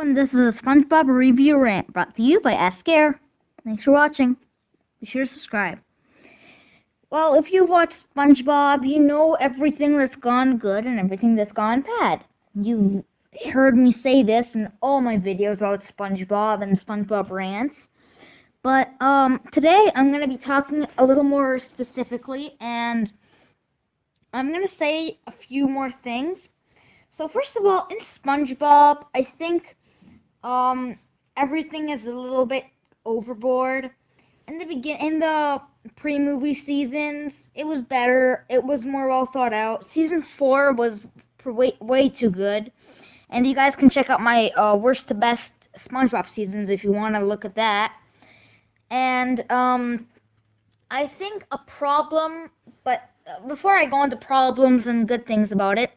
And this is a SpongeBob review rant brought to you by Ask Air. Thanks for watching. Be sure to subscribe. Well, if you've watched SpongeBob, you know everything that's gone good and everything that's gone bad. You've heard me say this in all my videos about SpongeBob and SpongeBob rants. But today I'm going to be talking a little more specifically, and I'm going to say a few more things. So first of all, in SpongeBob, I think everything is a little bit overboard. In the pre-movie seasons, it was better. It was more well thought out. Season 4 was way too good. And you guys can check out my worst to best SpongeBob seasons if you want to look at that. And I think a problem, but before I go into problems and good things about it,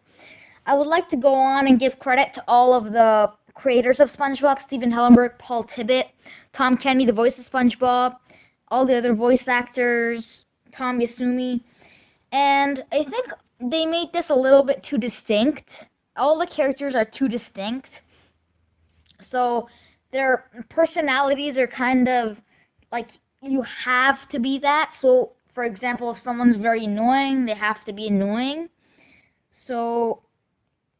I would like to go on and give credit to all of the creators of SpongeBob: Stephen Hillenburg, Paul Tibbitt, Tom Kenny, the voice of SpongeBob, all the other voice actors, Tom Yasumi, and I think they made this a little bit too distinct. All the characters are too distinct, so their personalities are kind of like you have to be that. So, for example, if someone's very annoying, they have to be annoying. So,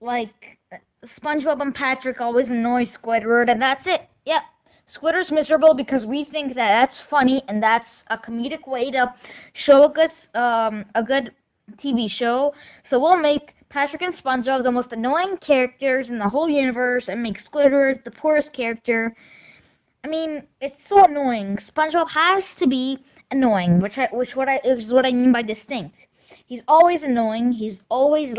like, SpongeBob and Patrick always annoy Squidward, and that's it. Yep. Squidward's miserable because we think that that's funny and that's a comedic way to show a good TV show. So we'll make Patrick and SpongeBob the most annoying characters in the whole universe and make Squidward the poorest character. I mean, it's so annoying. SpongeBob has to be annoying, which is what I mean by distinct. He's always annoying. He always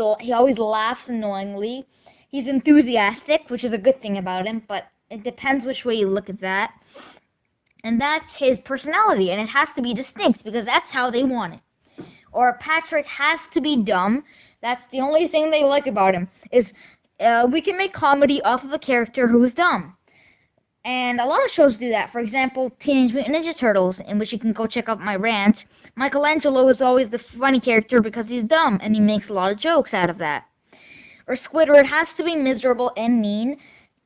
laughs annoyingly. He's enthusiastic, which is a good thing about him, but it depends which way you look at that. And that's his personality, and it has to be distinct because that's how they want it. Or Patrick has to be dumb. That's the only thing they like about him, is we can make comedy off of a character who is dumb. And a lot of shows do that. For example, Teenage Mutant Ninja Turtles, in which you can go check out my rant. Michelangelo is always the funny character because he's dumb, and he makes a lot of jokes out of that. Or Squidward has to be miserable and mean.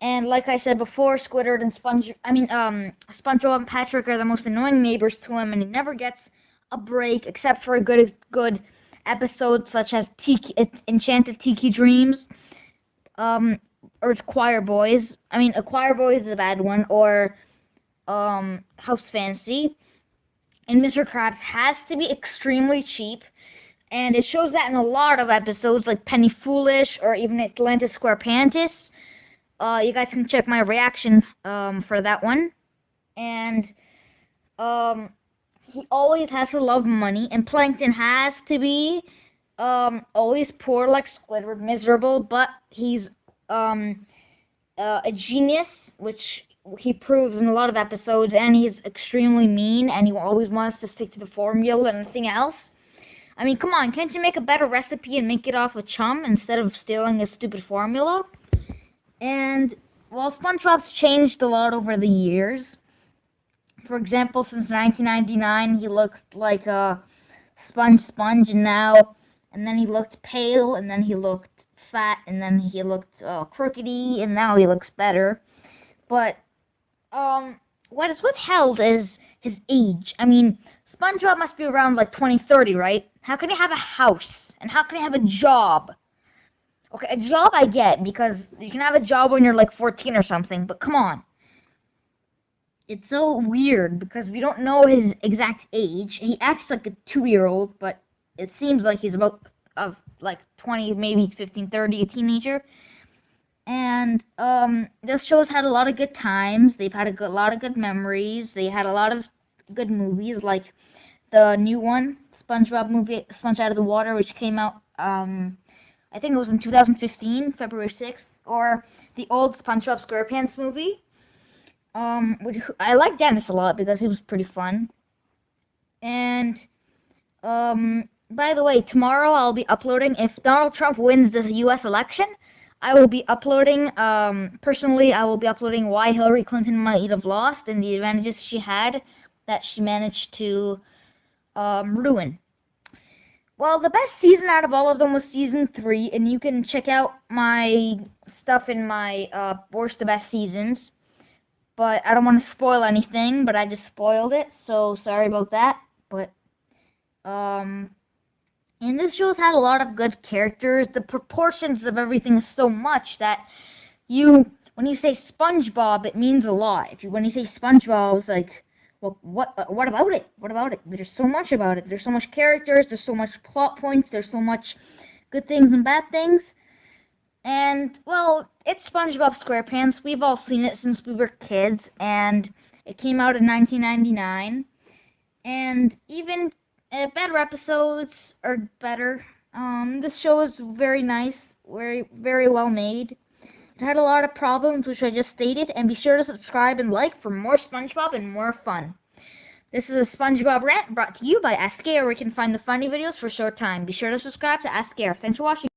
And like I said before, Squidward and SpongeBob and Patrick are the most annoying neighbors to him, and he never gets a break except for a good episode such as Enchanted Tiki Dreams, or it's Choir Boys. I mean, a Choir Boys is a bad one, or House Fantasy. And Mr. Krabs has to be extremely cheap, and it shows that in a lot of episodes, like Penny Foolish or even Atlantis SquarePantis. You guys can check my reaction for that one. And he always has to love money, and Plankton has to be always poor like Squidward, miserable, but he's a genius, which he proves in a lot of episodes, and he's extremely mean, and he always wants to stick to the formula and nothing else. I mean, come on, can't you make a better recipe and make it off of Chum instead of stealing his stupid formula? And, well, SpongeBob's changed a lot over the years. For example, since 1999, he looked like a sponge, and then he looked pale, and then he looked fat, and then he looked crookedy, and now he looks better. But what is withheld is his age. I mean, SpongeBob must be around like 2030, right? How can he have a house? And how can he have a job? Okay, a job I get, because you can have a job when you're like 14 or something, but come on. It's so weird because we don't know his exact age. He acts like a 2-year-old, but it seems like he's about like 20, maybe 15, 30, a teenager. And this show's had a lot of good times. They've had a lot of good memories. They had a lot of good movies, like the new one, SpongeBob movie, Sponge Out of the Water, which came out, I think it was in 2015, February 6th, or the old SpongeBob SquarePants movie. Which I like Dennis a lot because he was pretty fun. And by the way, tomorrow I'll be uploading, if Donald Trump wins the U.S. election, I will be uploading, personally, I will be uploading why Hillary Clinton might have lost and the advantages she had that she managed to ruin. Well, the best season out of all of them was season 3, and you can check out my stuff in my worst to best seasons. But I don't want to spoil anything, but I just spoiled it, so sorry about that. But and this show's had a lot of good characters. The proportions of everything is so much that when you say SpongeBob, it means a lot. When you say SpongeBob, it's like, well, what about it? What about it? There's so much about it. There's so much characters. There's so much plot points. There's so much good things and bad things. And, well, it's SpongeBob SquarePants. We've all seen it since we were kids, and it came out in 1999. And even better episodes are better. This show is very nice, very, very well made. It had a lot of problems, which I just stated, and be sure to subscribe and like for more SpongeBob and more fun. This is a SpongeBob rant brought to you by Ask Air, where you can find the funny videos for a short time. Be sure to subscribe to Ask Air. Thanks for watching.